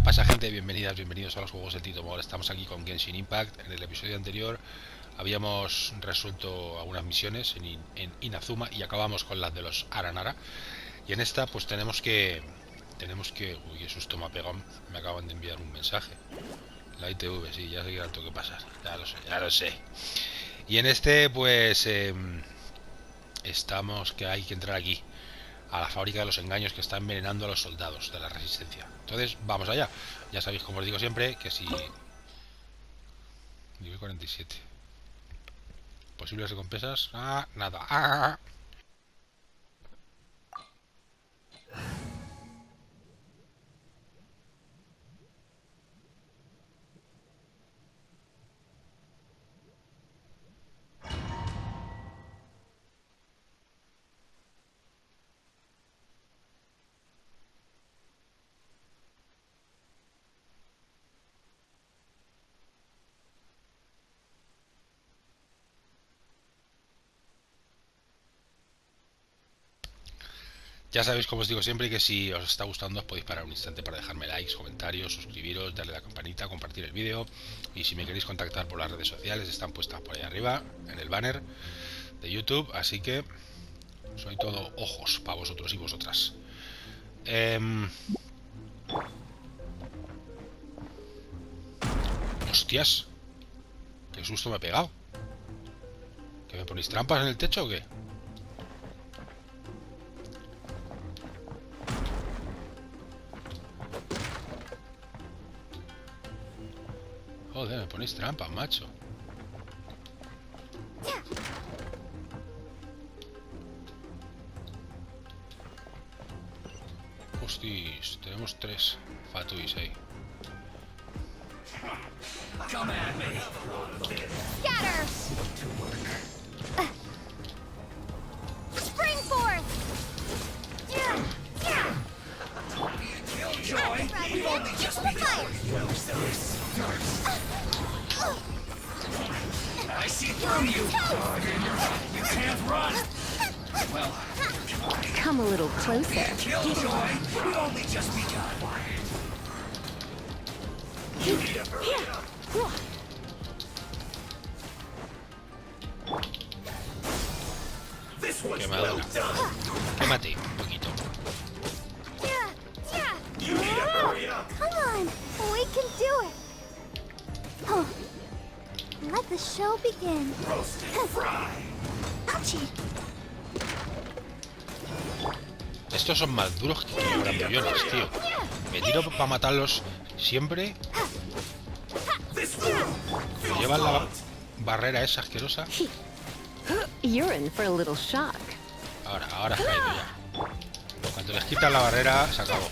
¿Qué pasa, gente? Bienvenidas, bienvenidos a los juegos de Tito Mor. Estamos aquí con Genshin Impact. En el episodio anterior habíamos resuelto algunas misiones en Inazuma y acabamos con las de los Aranara. Y en esta pues tenemos que... Uy, qué susto me ha pegado. Me acaban de enviar un mensaje. La ITV, sí, ya sé que tengo que pasar. Ya lo sé. Y en este pues... estamos que hay que entrar aquí a la fábrica de los engaños que está envenenando a los soldados de la resistencia. Entonces, vamos allá. Ya sabéis, como os digo siempre, que si... Nivel 47. Posibles recompensas... nada. Ya sabéis, como os digo siempre, que si os está gustando os podéis parar un instante para dejarme likes, comentarios, suscribiros, darle a la campanita, compartir el vídeo. Y si me queréis contactar por las redes sociales, están puestas por ahí arriba, en el banner de YouTube. Así que soy todo ojos para vosotros y vosotras. Hostias, qué susto me he pegado. ¿Que me ponéis trampas en el techo o qué? Joder, me ponéis trampas, macho. Hostis, tenemos 3 Fatuis ahí. Scatter! Spring forth! We've only just begun. I see through you. You can't run. Well, Come a little closer. Killjoy, we've only just begun. You need a hurry up. This one's well done. Quémate un poquito. You need to hurry up. Come on, we can do it. Oh. Let the show begin. Roast and fry. Ouchie. Estos son más duros que los granduillones, tío. Me tiro para matarlos siempre. This one. Me llevan la barrera esa asquerosa. You're in for a little shock. Ahora es caído ya. Cuando les quitan la barrera, se acabó.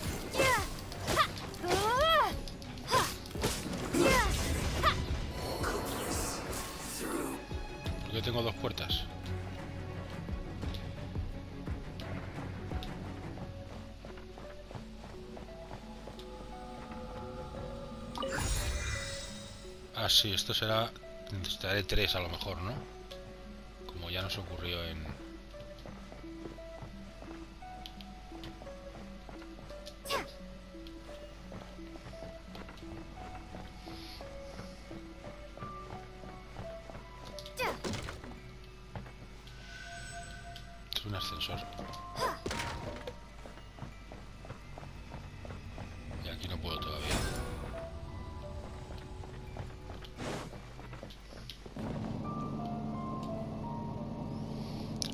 Porque tengo 2 puertas. Ah, sí, esto será... Necesitaré 3 a lo mejor, ¿no? Como ya nos ocurrió en... Es un ascensor. Y aquí no puedo todavía.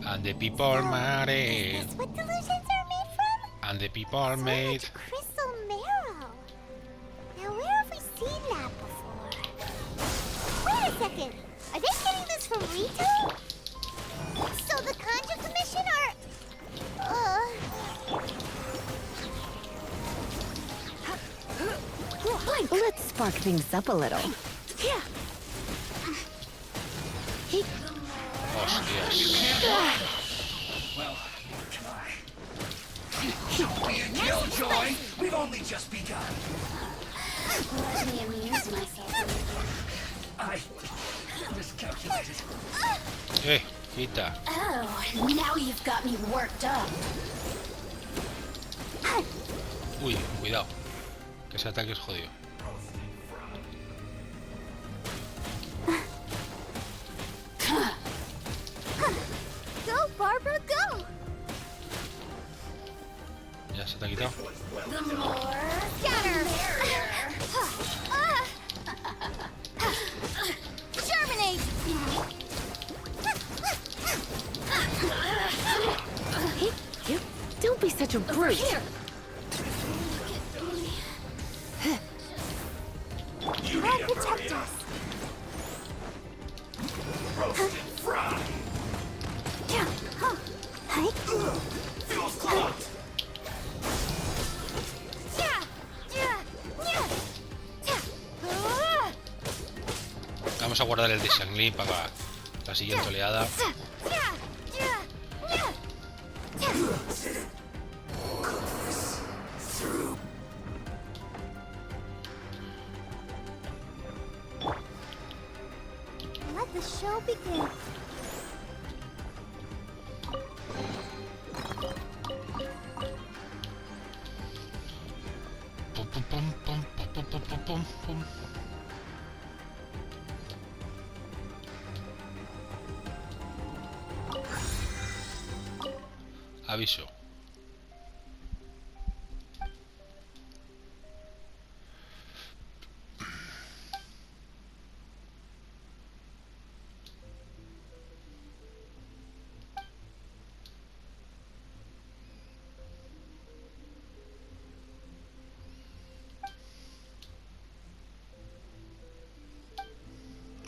And the people made it. Is what delusions are made from? And the people made... Crystal marrow. Now where have we seen that before? Wait a second. Are they getting this from Rito? So the Conjure Commission are... Let's spark things up a little. Hostias. Well, try. Me and Killjoy, we've only just begun. Let me amuse myself. I miscalculated. Quita. Oh, now you've got me worked up. Uy, cuidado. Que ese ataque es jodido. Go, Barbara, go! Ya se te ha quitado. Scatter! Germinate! Hey, you don't be such a brute. God protect us! Fuel's clogged. Vamos a guardar el de Shangli para la siguiente oleada. Let the show begin. Pum, pum, pum, pum, pum, pum, pum, pum, pum. Aviso.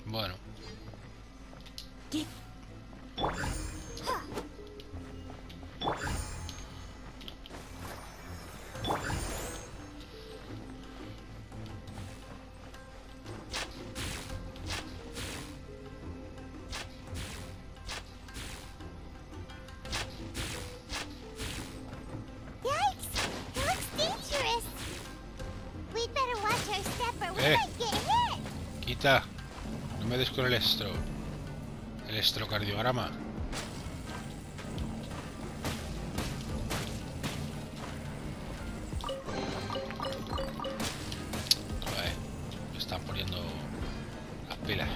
Bueno. Yikes! It looks dangerous. We'd better watch our step or we Eh. might get hit. Quita. No me des con el electrocardiograma. Joder, me están poniendo las pilas.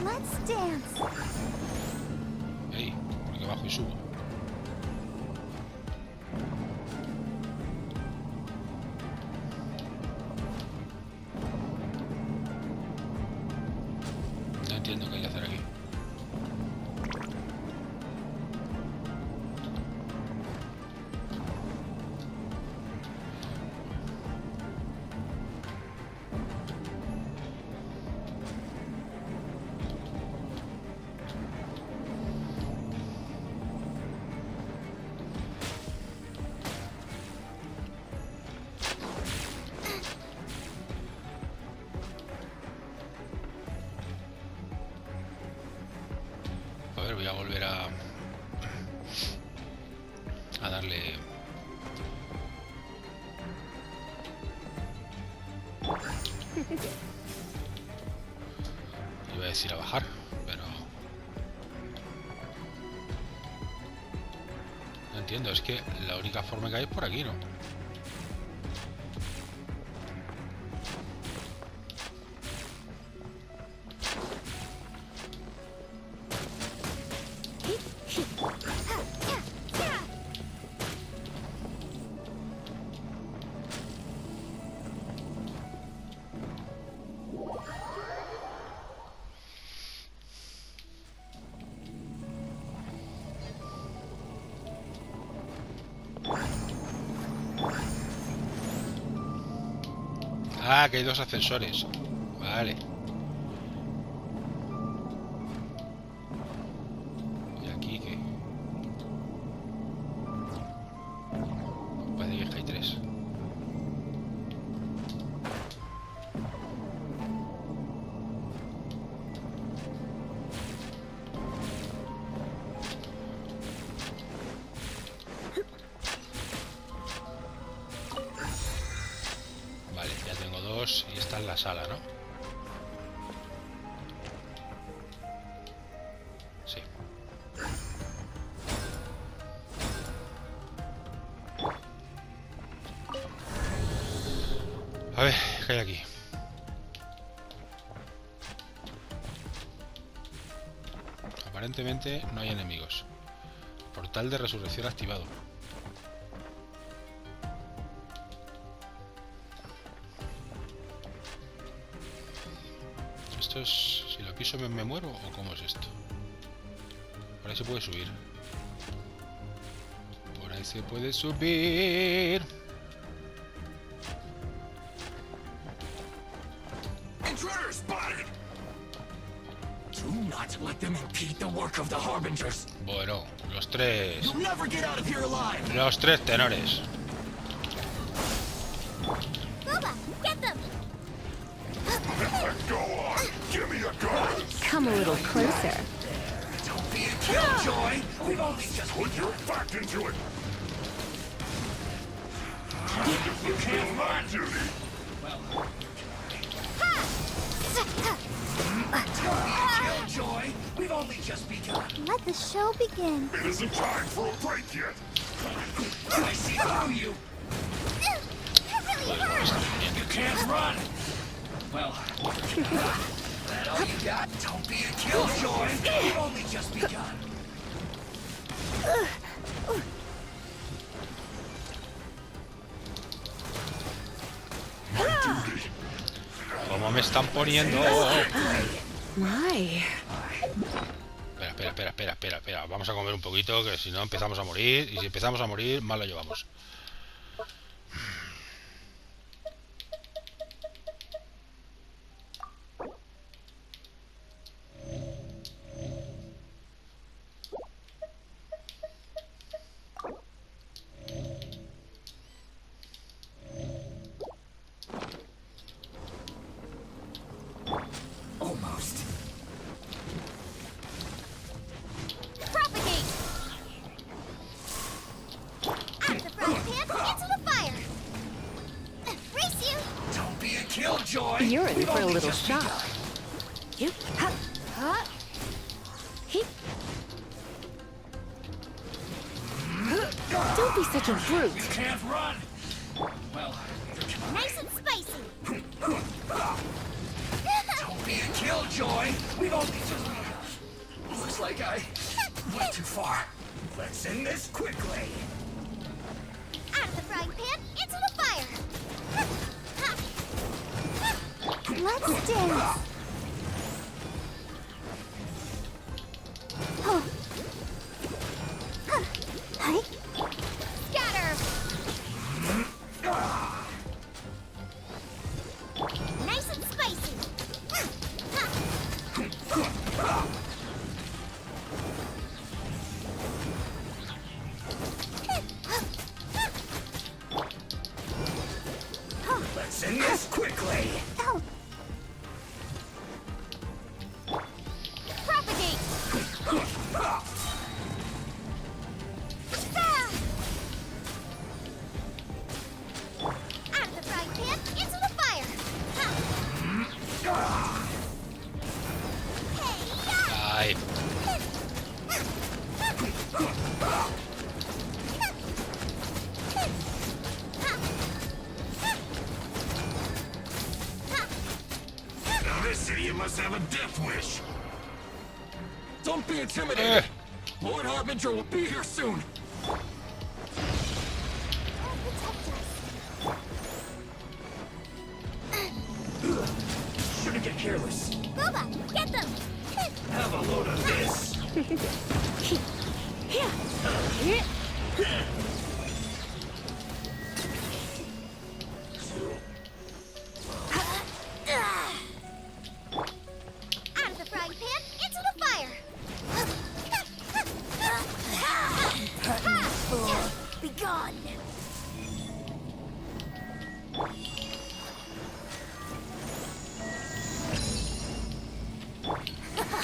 Let's dance. Ey, por aquí bajo y subo. No entiendo qué hay que hacer aquí. A ver, voy a volver a darle. Iba a decir a bajar, pero no entiendo, es que la única forma que hay es por aquí, ¿no? Ah, que hay dos ascensores. Vale. ¿Y aquí qué? Parece que hay tres. Vale, ya tengo dos y esta es la sala, ¿no? Sí. ver, ¿qué hay aquí? Aparentemente no hay enemigos. Portal de resurrección activado. ¿Esto es... si lo piso me muero o cómo es esto? Por ahí se puede subir. Por ahí se puede subir. Intruder spotted! Do not let them impede the work of the Harbingers. Bueno, los tres... You'll never get out of here alive. los tres tenores. Boba, get them! Go on, give me a gun. Come a little closer. Don't be a killjoy. We've only just put your back into it. You can't run, Judy. Killjoy, we've only just begun. Let the show begin. It isn't time for a break yet. I see through you. That really hurts. You can't run. Well, that all you got? Don't be a killjoy. We've only just begun. ¿Cómo me están poniendo? My. Espera. Vamos a comer un poquito, que si no empezamos a morir. Y si empezamos a morir, mal lo llevamos. Almost. Propagate! Out of the frying pan, into the fire! Race you! Don't be a killjoy. You're in We've for a only little just shock. begun. You. Huh? Don't be such a brute. You can't run. Well, Nice and spicy! don't be a killjoy. We've only just begun. Looks like I went too far. Let's end this quickly. Out of the frying pan, into the fire! Let's dance! Oh. Hi. Scatter! Nice and spicy! Let's end this quickly. Oh. Propagate! Ah! Out of the frying pan, into the fire! Hey, Ay, Now this idiot must have a death wish. Don't be intimidated. Lord Harbinger will be here soon. Shouldn't get careless. Boba, get them! Have a load of this. Out of the frying pan, into the fire! Be gone!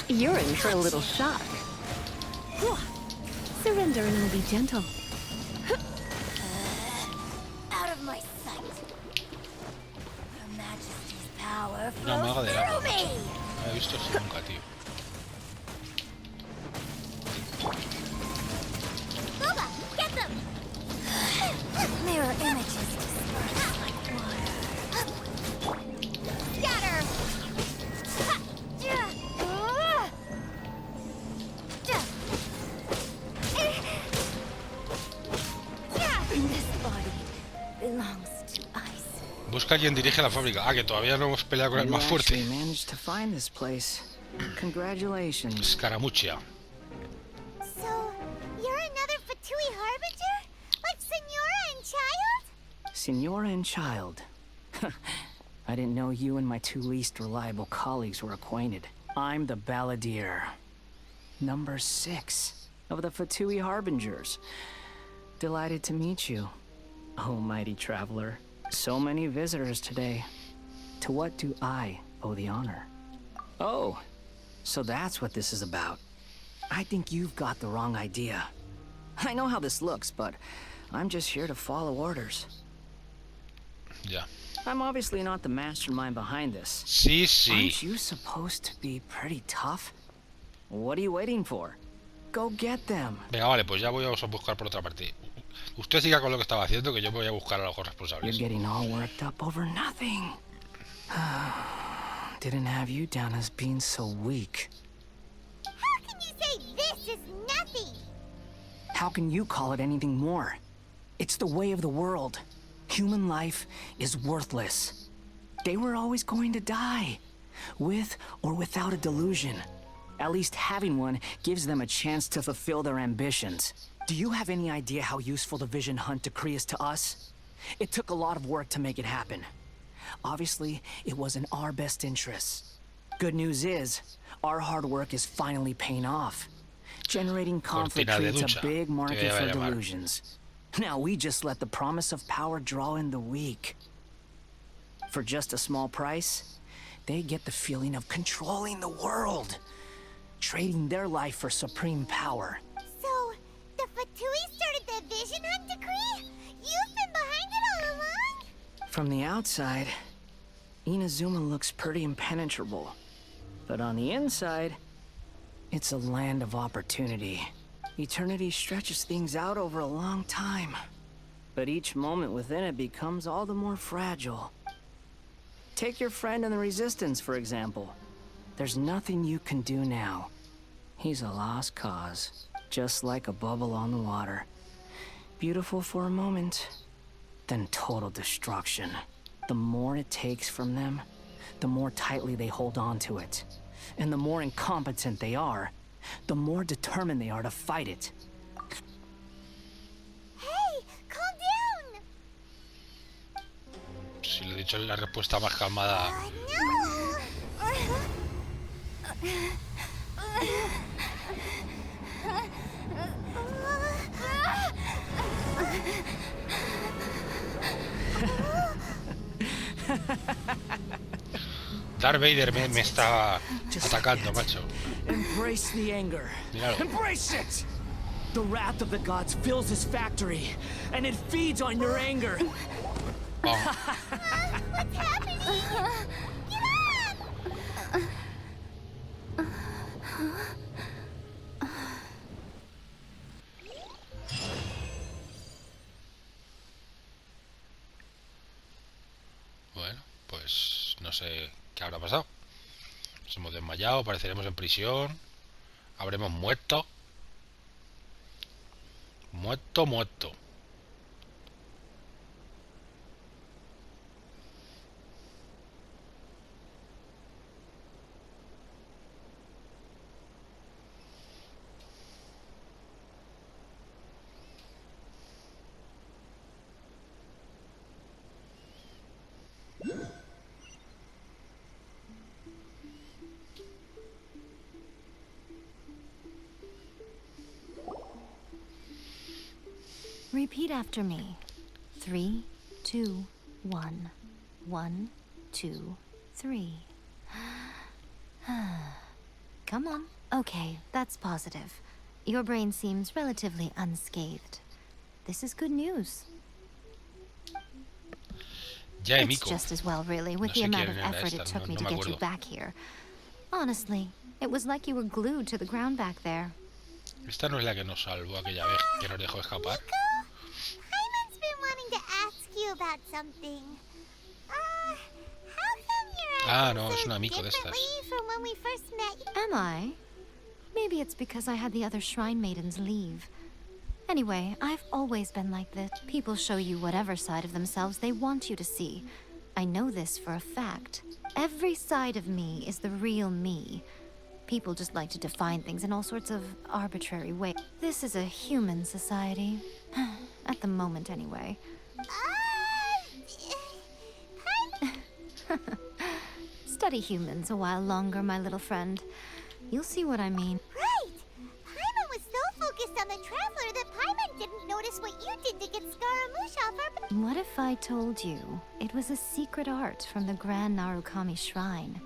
You're in for a little shock. Surrender and I'll be gentle. Out of my sight. Her Majesty's power una maga flows del agua. through me! No he visto eso nunca, tío. Boba, get them! Mirror images disperse like water. busca quien dirige la fábrica. Ah, que todavía no hemos peleado con el más fuerte. Managed to find this place. Congratulations. Scaramuccia. So, you're another Fatui harbinger? Like Senora and Child? Senora and Child. I didn't know you and my two least reliable colleagues were acquainted. I'm the Balladeer. Number 6 of the Fatui Harbingers. Delighted to meet you, oh mighty traveler. So many visitors today. To what do I owe the honor? Oh, so that's what this is about. I think you've got the wrong idea. I know how this looks, but I'm just here to follow orders. Ya. I'm obviously not the mastermind behind this. Sí, sí. Aren't you supposed to be pretty tough? What are you waiting for? Go get them. Venga, vale, pues ya voy a buscar por otra parte. Usted siga con lo que estaba haciendo, que yo voy a buscar a los responsables. You're getting all worked up over nothing. Didn't have you down as being so weak. How can you say this is nothing? How can you call it anything more? It's the way of the world. Human life is worthless. They were always going to die, with or without a delusion. At least having one gives them a chance to fulfill their ambitions. Do you have any idea how useful the Vision Hunt decree is to us? It took a lot of work to make it happen. Obviously, it was in our best interests. Good news is, our hard work is finally paying off. Generating conflict creates a big market for delusions. Now we just let the promise of power draw in the weak. For just a small price, they get the feeling of controlling the world. Trading their life for supreme power. So, the Fatui started the Vision Hunt decree? You've been behind it all along? From the outside, Inazuma looks pretty impenetrable. But on the inside, it's a land of opportunity. Eternity stretches things out over a long time. But each moment within it becomes all the more fragile. Take your friend in the Resistance, for example. There's nothing you can do now. He's a lost cause, just like a bubble on the water. Beautiful for a moment, then total destruction. The more it takes from them, the more tightly they hold on to it. And the more incompetent they are, the more determined they are to fight it. Hey, calm down! Si le he dicho la respuesta más calmada. No! Darth Vader me está atacando, macho. Embrace the anger. Míralo. Embrace it! The wrath of the gods fills this factory, and it feeds on your anger. Oh. What's happening? Get up! Bueno, pues no sé qué habrá pasado. Nos hemos desmayado, apareceremos en prisión. Habremos muerto. Muerto. Repeat after me. 3, 2, 1. 1, 2, 3. Come on. Okay, that's positive. Your brain seems relatively unscathed. This is good news. Ya, It's Miko. just as well, really, with No the sé amount quién of era effort esta, it took no me to me get you acuerdo. back here. Honestly, it was like you were glued to the ground back there. Esta no es la que nos salvó aquella vez, que nos dejó escapar. Hyman's been wanting to ask you about something. How come you're acting no, es so un amigo de estas. differently from when we first met? Am I? Maybe it's because I had the other shrine maidens leave. Anyway, I've always been like this. People show you whatever side of themselves they want you to see. I know this for a fact. Every side of me is the real me. People just like to define things in all sorts of arbitrary ways. This is a human society. At the moment, anyway. Study humans a while longer, my little friend. You'll see what I mean. Right! Paimon was so focused on the Traveler that Paimon didn't notice what you did to get Scaramuccia off our... What if I told you it was a secret art from the Grand Narukami Shrine,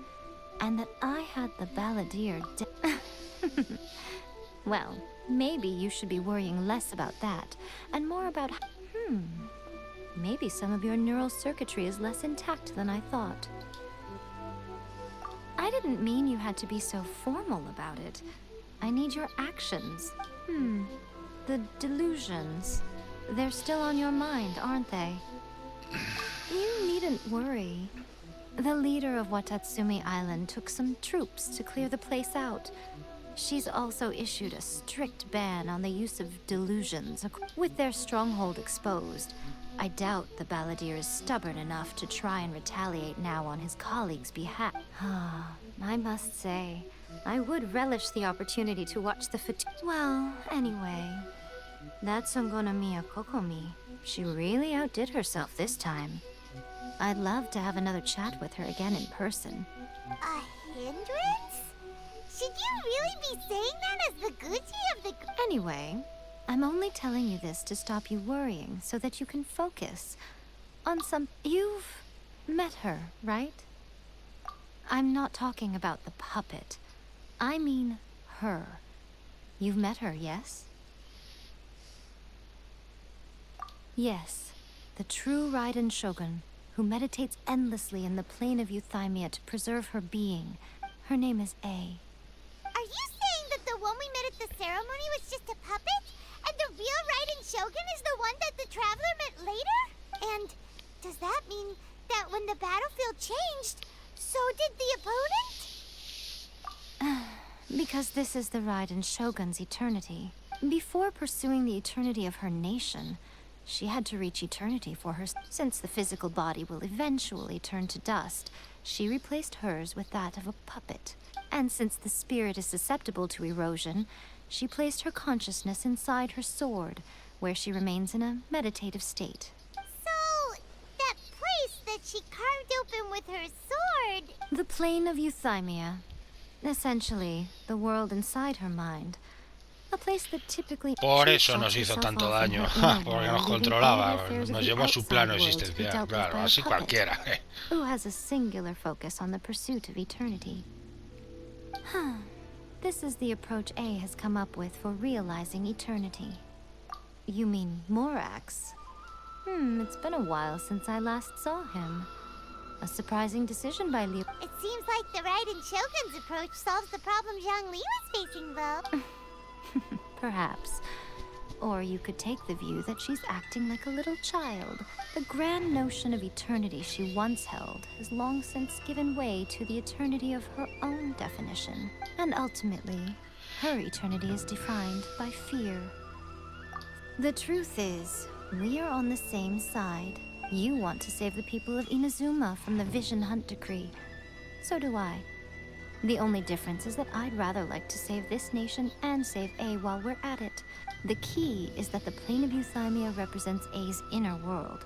and that I had the balladeer Well, maybe you should be worrying less about that, and more about... Maybe some of your neural circuitry is less intact than I thought. I didn't mean you had to be so formal about it. I need your actions. The delusions. They're still on your mind, aren't they? You needn't worry. The leader of Watatsumi Island took some troops to clear the place out. She's also issued a strict ban on the use of delusions. With their stronghold exposed, I doubt the balladeer is stubborn enough to try and retaliate now on his colleagues' behalf. I must say, I would relish the opportunity to watch the Well, anyway, that's Songonomiya Kokomi. She really outdid herself this time. I'd love to have another chat with her again in person. A hindrance? Should you really be saying that as the Gucci of the... Anyway, I'm only telling you this to stop you worrying so that you can focus on some... You've met her, right? I'm not talking about the puppet. I mean her. You've met her, yes? Yes, the true Raiden Shogun, who meditates endlessly in the plane of Euthymia to preserve her being. Her name is A. Are you saying that the one we met at the ceremony was just a puppet? And the real Raiden Shogun is the one that the Traveler met later? And does that mean that when the battlefield changed, so did the opponent? Because this is the Raiden Shogun's eternity. Before pursuing the eternity of her nation, she had to reach eternity for her. Since the physical body will eventually turn to dust, she replaced hers with that of a puppet. And since the spirit is susceptible to erosion, she placed her consciousness inside her sword, where she remains in a meditative state. So, that place that she carved open with her sword... The plane of Euthymia. Essentially, the world inside her mind. A place that typically... Por eso nos hizo tanto daño, porque nos controlaba, nos llevó a su plano existencial, claro, así cualquiera. Who has a singular focus on the pursuit of eternity. This is the approach A has come up with for realizing eternity. You mean Morax? It's been a while since I last saw him. A surprising decision by Liu. It seems like the Raiden Shogun's approach solves the problem Zhang Li was facing, though. Perhaps. Or you could take the view that she's acting like a little child. The grand notion of eternity she once held has long since given way to the eternity of her own definition. And ultimately, her eternity is defined by fear. The truth is, we are on the same side. You want to save the people of Inazuma from the Vision Hunt decree. So do I. The only difference is that I'd rather like to save this nation and save A while we're at it. The key is that the plane of Euthymia represents A's inner world.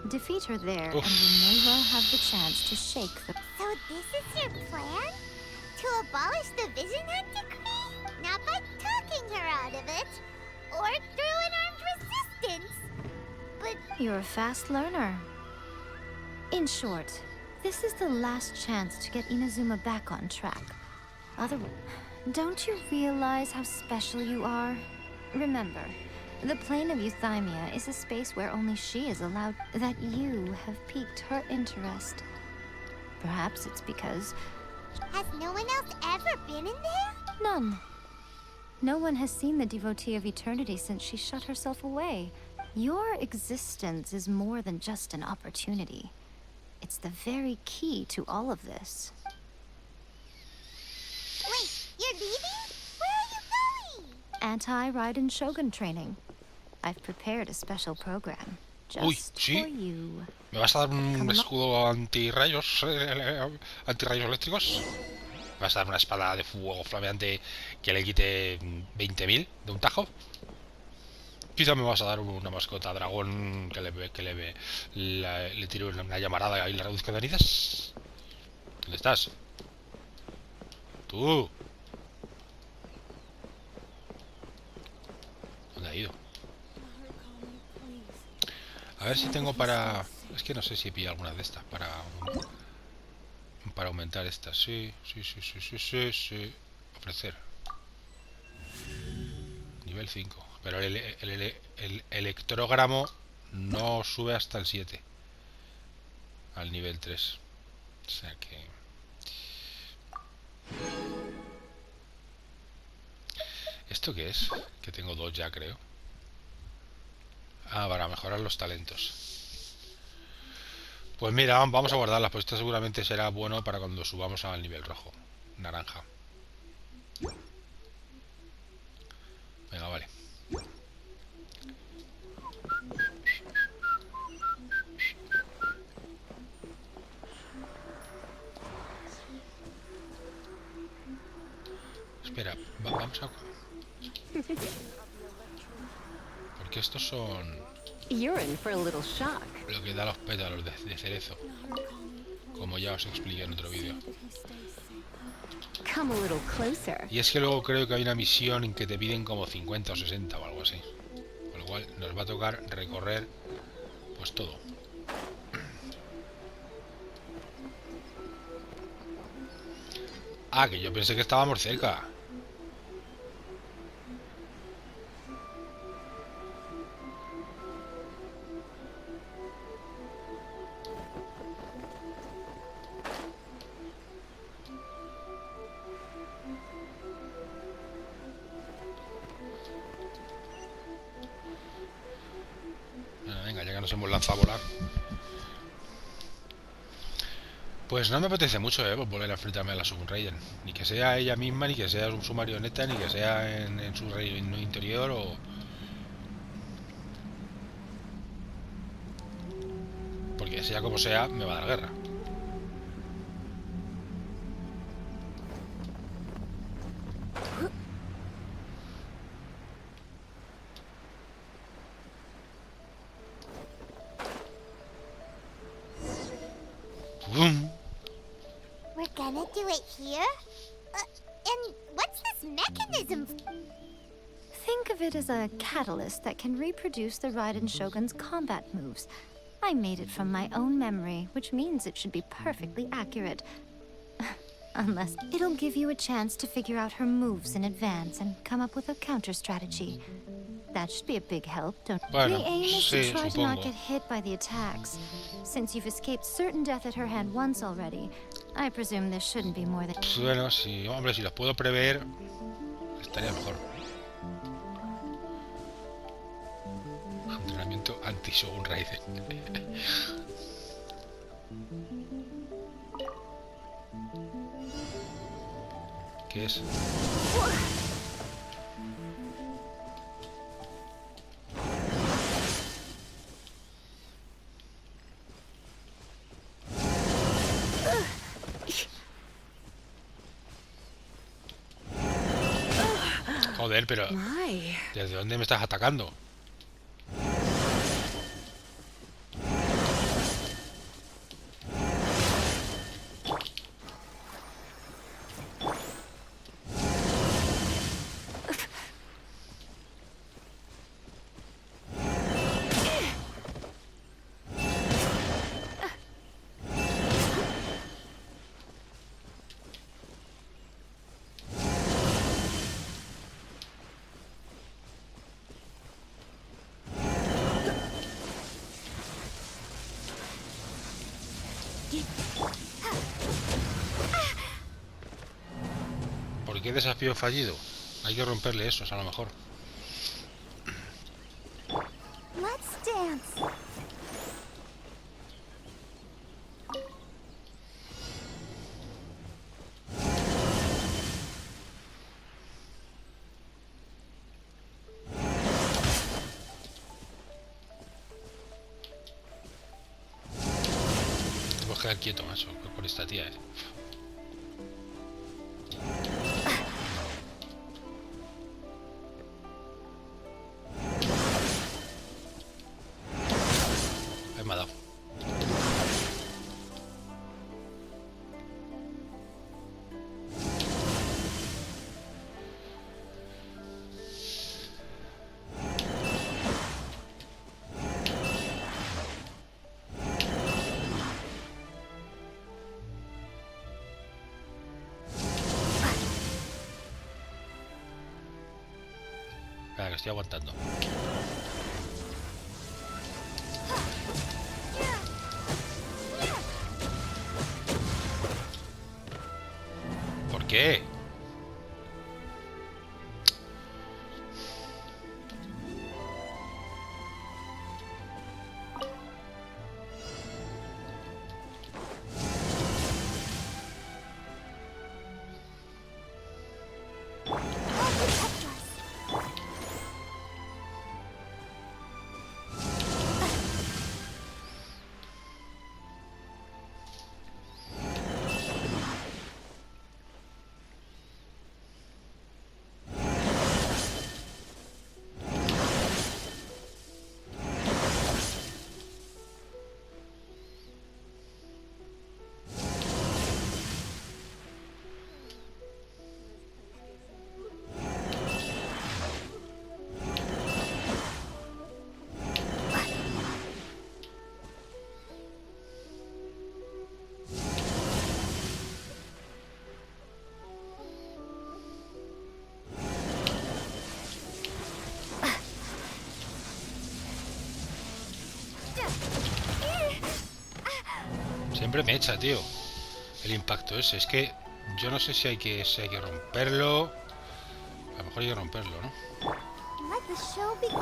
Defeat her there, and we may well have the chance to shake the... So this is your plan? To abolish the Vision Hunt decree? Not by talking her out of it, or through an armed resistance, but... You're a fast learner. In short, this is the last chance to get Inazuma back on track. Otherwise, don't you realize how special you are? Remember, the plane of Euthymia is a space where only she is allowed. That you have piqued her interest. Perhaps it's because... Has no one else ever been in there? None. No one has seen the devotee of eternity since she shut herself away. Your existence is more than just an opportunity. It's the very key to all of this. Wait, you're leaving? Where are you going? Anti-Raiden Shogun training. I've prepared a special program, Uy, Just ¿sí? for you. ¿Me vas a dar un escudo antirrayos eléctricos? ¿Me vas a dar una espada de fuego flameante que le quite 20.000 de un tajo? Quizá me vas a dar una mascota dragón que le tire una llamarada y le reduzca de heridas. ¿Dónde estás? ¡Tú! ¿Dónde ha ido? A ver si tengo para... Es que no sé si he pillado alguna de estas para aumentar estas. Sí. Ofrecer. Nivel 5. Pero el electrogramo no sube hasta el 7. Al nivel 3. O sea que... ¿Esto qué es? Que tengo 2 ya, creo. Ah, para mejorar los talentos. Pues mira, vamos a guardarlas, pues esto seguramente será bueno para cuando subamos al nivel rojo. Naranja. Venga, vale. Espera, vamos a... Porque estos son... You're in for a little shock. Lo que da los pétalos de cerezo. Como ya os expliqué en otro vídeo. Come a little closer. Y es que luego creo que hay una misión en que te piden como 50 o 60 o algo así. Con lo cual nos va a tocar recorrer pues todo. Ah, que yo pensé que estábamos cerca. Venga, ya que nos hemos lanzado a volar. Pues no me apetece mucho, pues volver a enfrentarme a la Shogun Raiden. Ni que sea ella misma, ni que sea su marioneta, ni que sea en su reino interior o... Porque sea como sea, me va a dar guerra. ¡Bum! We're gonna do it here? And what's this mechanism? Think of it as a catalyst that can reproduce the Raiden Shogun's combat moves. I made it from my own memory, which means it should be perfectly accurate. Unless it'll give you a chance to figure out her moves in advance and come up with a counter strategy. That should be a big help, don't you? Bueno, The aim is sí, to try to not supongo. get hit by the attacks. Since you've escaped certain death at her hand once already, I presume this shouldn't be more than... Pues bueno, sí, hombre, si los puedo prever, estaría mejor. Entrenamiento anti-Shogun Raiden. ¿Qué es? Joder, pero My. ¿desde dónde me estás atacando? ¿Por qué desafío fallido? Hay que romperle esos a lo mejor. Let's dance. quedar quieto, macho, con esta tía, Ahí me ha dado. Espera, que estoy aguantando. ¿Por qué? Siempre me echa, tío, el impacto ese. Es que yo no sé si hay que romperlo. A lo mejor hay que romperlo, ¿no? Let the show begin.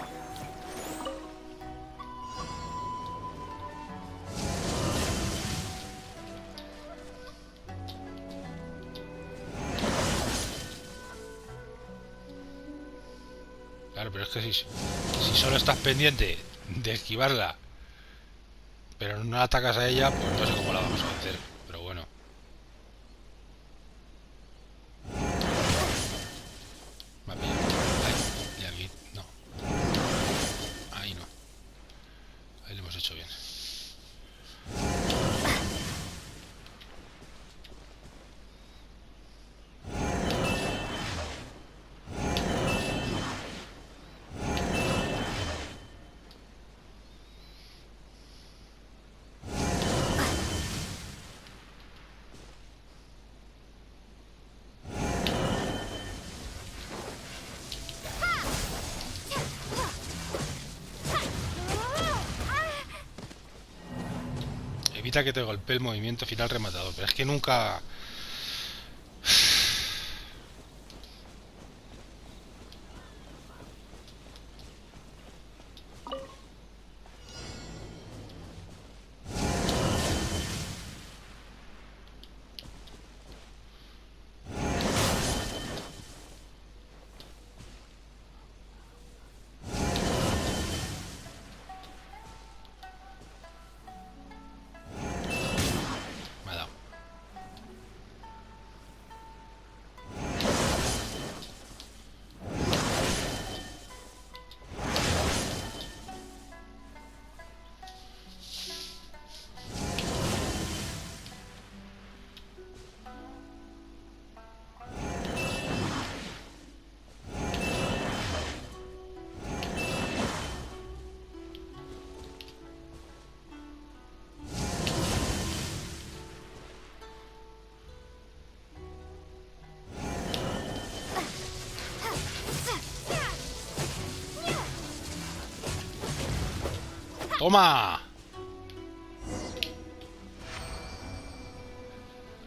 Claro, pero es que si solo estás pendiente de esquivarla, pero no atacas a ella, pues no sé cómo la vamos a hacer. Pero bueno. Me ha pillado. Ahí. Y aquí, no. Ahí no. Ahí lo hemos hecho bien. Evita que te golpee el movimiento final rematador. Pero es que nunca... Me ha dado. ¡Toma!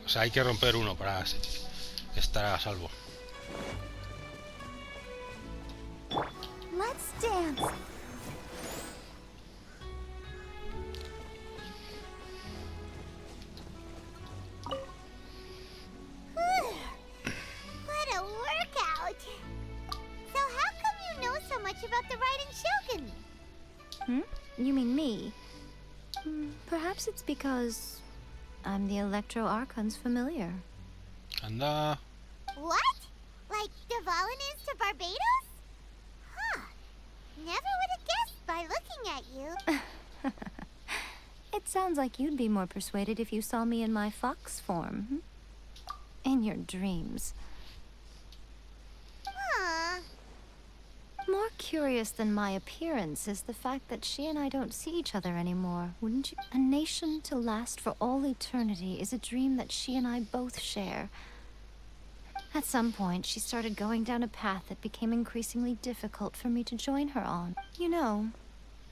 O sea, hay que romper uno para estar a salvo. Let's dance. What a workout. So how come you know so much about the Raiden Shogun? Hmm? You mean me? Perhaps it's because I'm the Electro Archon's familiar. Anda. What? Like Devalin is to Barbados? Huh. Never would have guessed by looking at you. It sounds like you'd be more persuaded if you saw me in my fox form. In your dreams. Huh. More curious than my appearance is the fact that she and I don't see each other anymore, wouldn't you? A nation to last for all eternity is a dream that she and I both share. At some point, she started going down a path that became increasingly difficult for me to join her on. You know,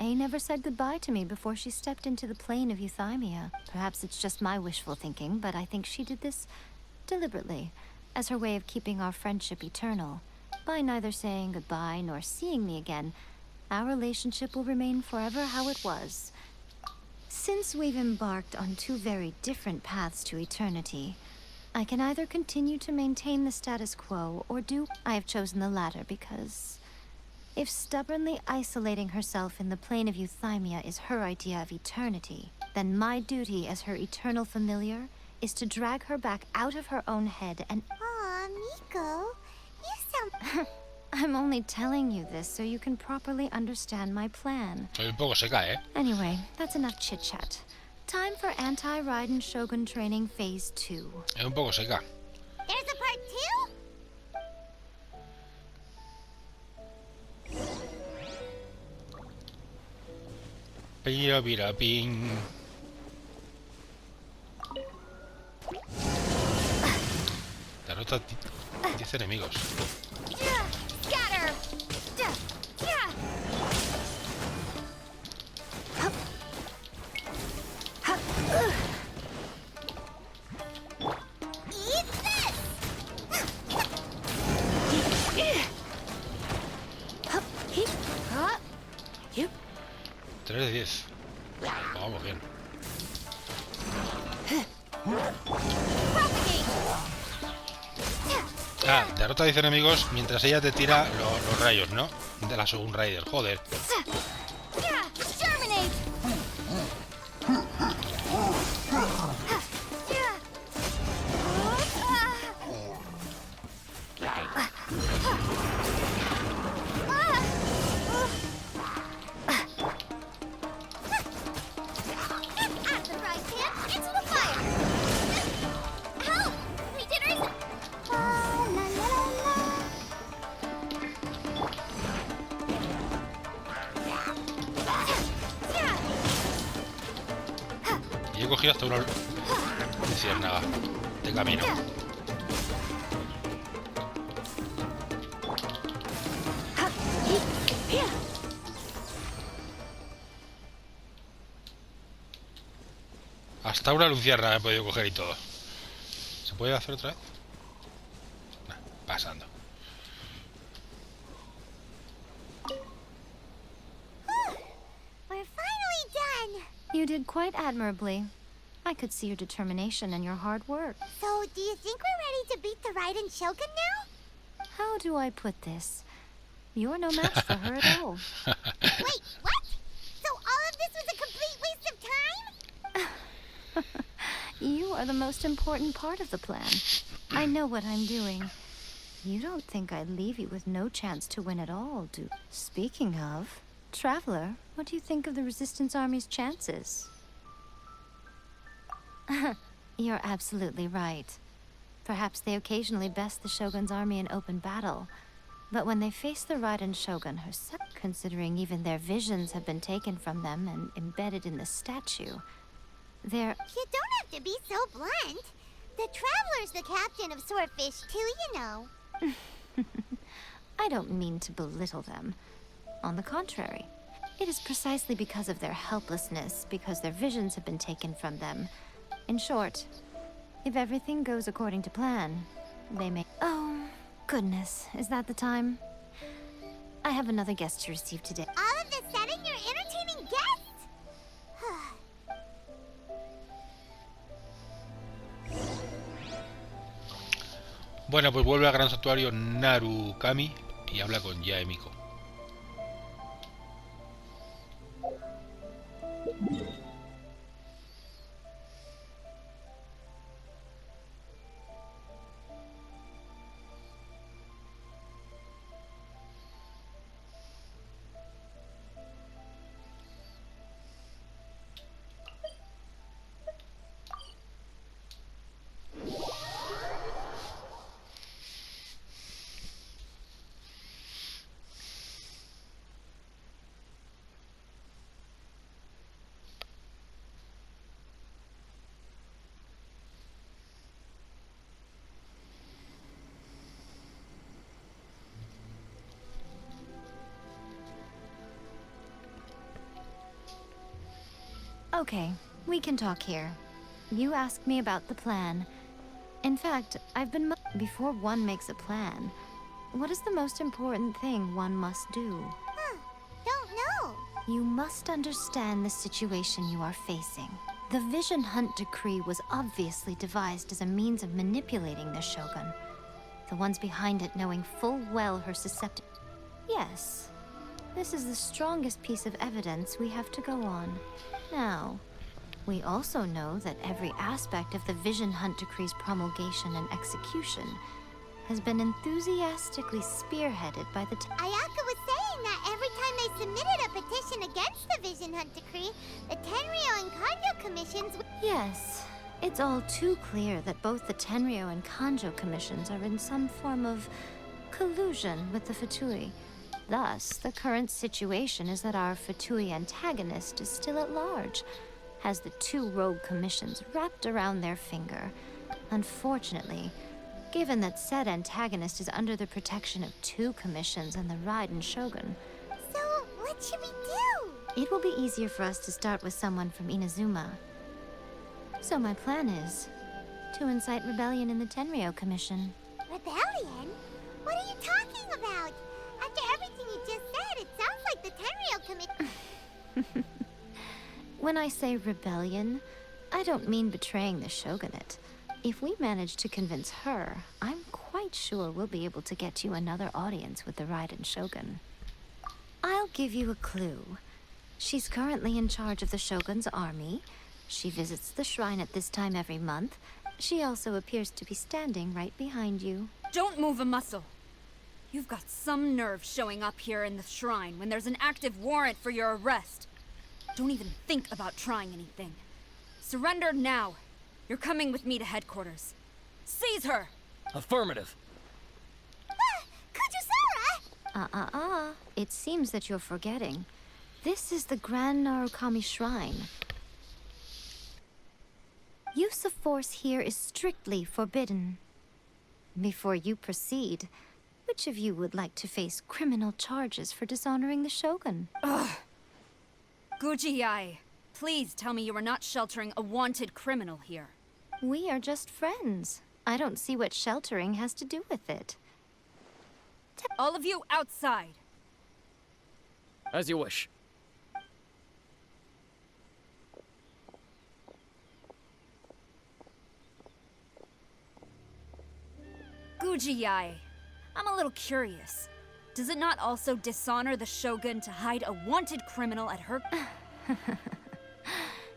A never said goodbye to me before she stepped into the plane of Euthymia. Perhaps it's just my wishful thinking, but I think she did this deliberately, as her way of keeping our friendship eternal. By neither saying goodbye nor seeing me again, our relationship will remain forever how it was. Since we've embarked on two very different paths to eternity, I can either continue to maintain the status quo or do. I have chosen the latter because if stubbornly isolating herself in the plane of Euthymia is her idea of eternity, then my duty as her eternal familiar is to drag her back out of her own head and... Aw, Miko. You sound... I'm only telling you this so you can properly understand my plan. Soy un poco seca, ¿eh? Anyway, that's enough chit-chat. Time for anti-Raiden Shogun training phase 2. Es un poco seca. There's a part 2? Pira, pira, ping. Derrota 10 enemigos. Scatter! Eat this! 3 de 10. Vamos bien. Ah, derrota a 10 enemigos mientras ella te tira los rayos, ¿no? De la Shogun Raiden, joder. Y he cogido hasta una luciérnaga de camino. Hasta una luciérnaga he podido coger y todo. ¿Se puede hacer otra vez? Nah, pasando. We're finally done. You did quite admirably. I could see your determination and your hard work. So, do you think we're ready to beat the Raiden Shogun now? How do I put this? You're no match for her at all. Wait, what? So all of this was a complete waste of time? You are the most important part of the plan. I know what I'm doing. You don't think I'd leave you with no chance to win at all, do? Speaking of, Traveler, what do you think of the Resistance Army's chances? You're absolutely right. Perhaps they occasionally best the Shogun's army in open battle. But when they face the Raiden Shogun herself, considering even their visions have been taken from them and embedded in the statue, they're... You don't have to be so blunt. The Traveler's the captain of Swordfish too, you know. I don't mean to belittle them. On the contrary, it is precisely because of their helplessness, because their visions have been taken from them. In short, if everything goes according to plan, they may... Oh, goodness, is that the time? I have another guest to receive today. All of a sudden, you're entertaining guests? Bueno, pues vuelve al gran santuario Narukami y habla con Yae Miko. Okay, we can talk here. You asked me about the plan. In fact, before one makes a plan, what is the most important thing one must do? Huh, don't know. You must understand the situation you are facing. The Vision Hunt Decree was obviously devised as a means of manipulating the Shogun. The ones behind it knowing full well her susceptibility. Yes, this is the strongest piece of evidence we have to go on. Now, we also know that every aspect of the Vision Hunt Decree's promulgation and execution has been enthusiastically spearheaded by the Ayaka was saying that every time they submitted a petition against the Vision Hunt Decree, the Tenryou and Kanjo commissions Yes, it's all too clear that both the Tenryou and Kanjo commissions are in some form of collusion with the Fatui. Thus, the current situation is that our Fatui antagonist is still at large, has the two rogue commissions wrapped around their finger. Unfortunately, given that said antagonist is under the protection of two commissions and the Raiden Shogun, So, what should we do? it will be easier for us to start with someone from Inazuma. So my plan is to incite rebellion in the Tenryou Commission. Rebellion? What are you talking about? After everything you just said, it sounds like the Tenryou Commission. When I say rebellion, I don't mean betraying the shogunate. If we manage to convince her, I'm quite sure we'll be able to get you another audience with the Raiden Shogun. I'll give you a clue. She's currently in charge of the Shogun's army. She visits the shrine at this time every month. She also appears to be standing right behind you. Don't move a muscle. You've got some nerve showing up here in the shrine when there's an active warrant for your arrest. Don't even think about trying anything. Surrender now. You're coming with me to headquarters. Seize her! Affirmative. Kujusara! It seems that you're forgetting. This is the Grand Narukami Shrine. Use of force here is strictly forbidden. Before you proceed, which of you would like to face criminal charges for dishonoring the Shogun? Guji-ai, please tell me you are not sheltering a wanted criminal here. We are just friends. I don't see what sheltering has to do with it. All of you outside! As you wish. Guji-ai, I'm a little curious. Does it not also dishonor the Shogun to hide a wanted criminal at her...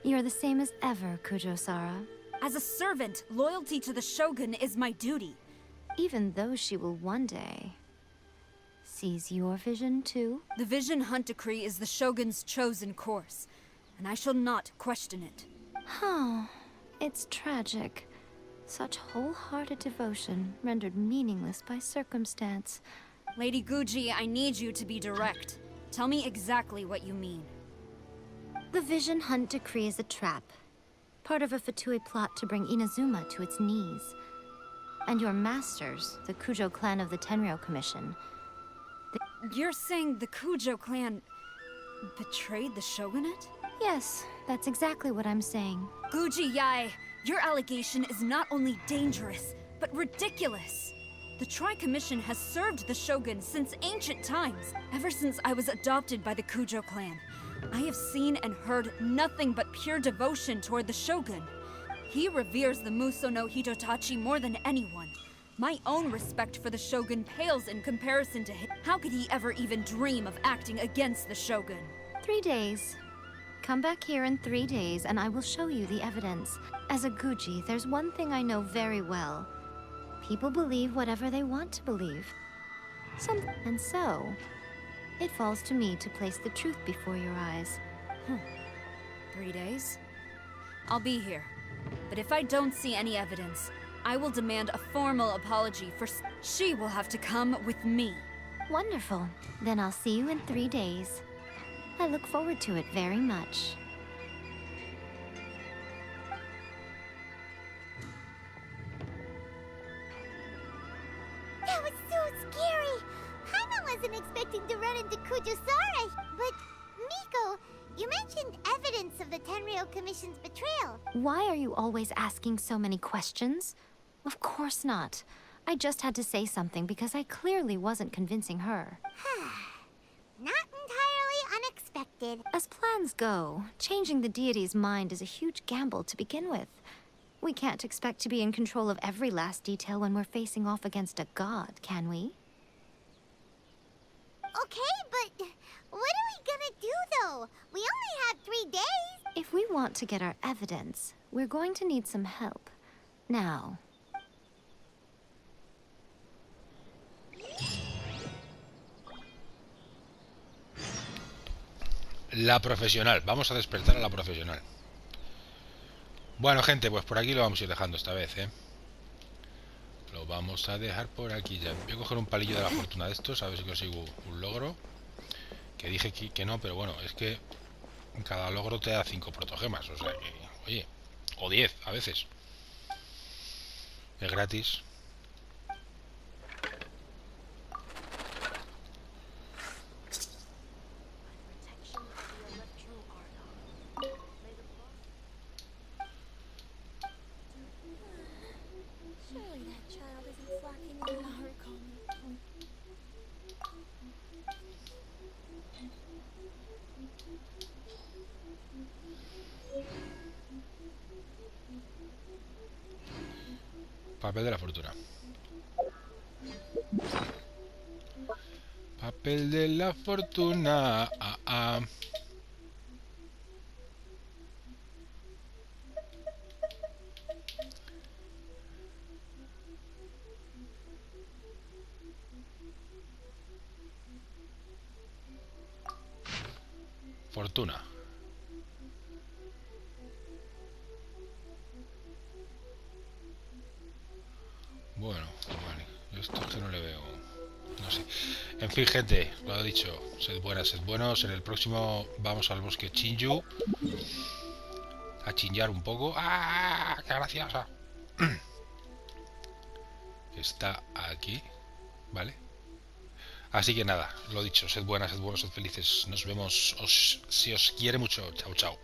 You're the same as ever, Kujo-sara. As a servant, loyalty to the Shogun is my duty. Even though she will one day seize your vision too. The Vision Hunt Decree is the Shogun's chosen course, and I shall not question it. Oh, it's tragic. Such wholehearted devotion rendered meaningless by circumstance. Lady Guji, I need you to be direct. Tell me exactly what you mean. The Vision Hunt Decree is a trap. Part of a Fatui plot to bring Inazuma to its knees. And your masters, the Kujo clan of the Tenryou Commission. You're saying the Kujo clan betrayed the Shogunate? Yes, that's exactly what I'm saying. Guji-ai, your allegation is not only dangerous, but ridiculous. The Tri-Commission has served the Shogun since ancient times. Ever since I was adopted by the Kujo clan, I have seen and heard nothing but pure devotion toward the Shogun. He reveres the Muso no Hitotachi more than anyone. My own respect for the Shogun pales in comparison to him. How could he ever even dream of acting against the Shogun? 3 days. Come back here in 3 days and I will show you the evidence. As a Guji, there's one thing I know very well. People believe whatever they want to believe. And so, it falls to me to place the truth before your eyes. 3 days? I'll be here. But if I don't see any evidence, I will demand a formal apology for... She will have to come with me. Wonderful. Then I'll see you in 3 days. I look forward to it very much. That was so scary! Paimon wasn't expecting to run into Kujusara, but Miko, You mentioned evidence of the Tenryou Commission's betrayal. Why are you always asking so many questions? Of course not. I just had to say something because I clearly wasn't convincing her. Not entirely unexpected. As plans go, changing the deity's mind is a huge gamble to begin with. We can't expect to be in control of every last detail when we're facing off against a god, can we? Okay, but what are we gonna do though? We only have 3 days. If we want to get our evidence, we're going to need some help. Now, la profesional. Vamos a despertar a la profesional. Bueno, gente, pues por aquí lo vamos a ir dejando esta vez, ¿eh? Lo vamos a dejar por aquí ya. Voy a coger un palillo de la fortuna de estos, a ver si consigo un logro. Que dije que no, pero bueno, es que cada logro te da 5 protogemas, o sea que, oye, o 10 a veces. Es gratis. Papel de la fortuna. Papel de la fortuna. Fortuna. Bueno, vale. Yo esto es que no le veo. No sé. En fin, gente, lo he dicho. Sed buenas, sed buenos. En el próximo vamos al bosque Chinju. A chinjar un poco. ¡Ah! ¡Qué graciosa! Está aquí. ¿Vale? Así que nada, lo dicho. Sed buenas, sed buenos, sed felices. Nos vemos si os quiere mucho. Chao, chao.